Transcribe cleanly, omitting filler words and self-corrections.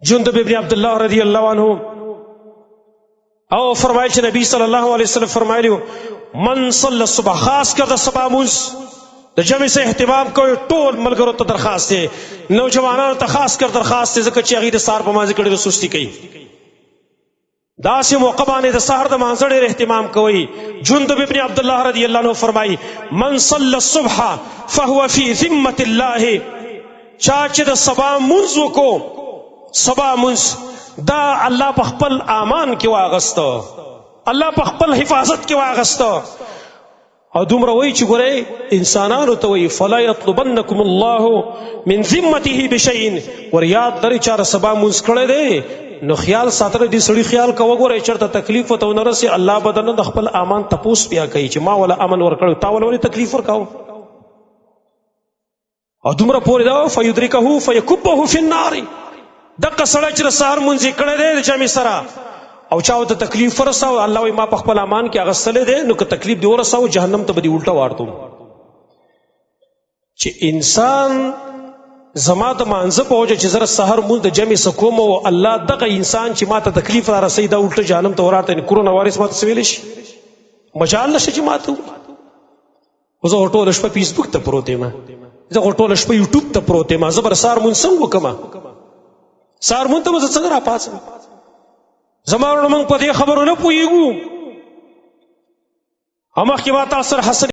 جندب ابن عبدالله رضی الله عنه او فرمایل چې نبی صلی الله علیه وسلم فرمایلی من صلی الصبح، خاص کر د سبا مونځ د جمع سه اهتمام کوي. ټول ملګرو ته درخواست دی، نوجوانانو ته خاص کر درخواست دی، ځکه چې هغوی د سهار په مانځه کې ډېره سستي کوي. داسې موقع باندې د سهار د مانځه ډېر اهتمام کوي. جندب ابن عبدالله رضی الله عنه فرمایي من صلی الصبح فهو فی ذمة الله، چا چې د سبا مونځ وکړو، سبا مونځ دا الله په خپل امان کې واغسته، الله په خپل حفاظت کې واغسته. او دومره وایي چې ګورئ انسانانو ته وایي فلا یطلبنکم الله من ذمته بشیء، ور یاد لرئ چا سبا مونځ کړی دی نو خیال ساتره دې سړي خیال کوه، ګورئ چېرته تکلیف ورته ونه رسي، الله به د خپل امان تپوس بیا کوي چې ما ولا امن ورکړی، تا ولا ولې تکلیف ورکاوه. او دومره پورې دا فیدرکه فیکبه فی النار، دغه سړی چې د سهار مونځ یې کړی دی د جمع سره او چا ورته تکلیف ورساو، الله وایي ما په خپل امان کې اغوستلی دی، نو که تکلیف دې ورساو جهنم ته به دې الټه واړتم. چې انسان زما د مانځه په وجه چې زه سهار مونځ د جمع څه کوم او الله دغه انسان چې ما ته تکلیف را رسوي دا الټه جهنم ته وراړته، کرونا وایرس ما ته څه ویلی شي، مجال نشته چې ما ته ووایي. زه ټوله شپه فیسبوک ته پروت یم، زه ټوله شپه یوټیوب ته پروت یم، زه به د سهار مونځ څنګه وکړم؟ سهار مونځ ته به زه څنګه راپاڅم؟ زما وروڼه موږ په دې خبرو نه پوهېږو. او مخکې ما تاسو سره حسن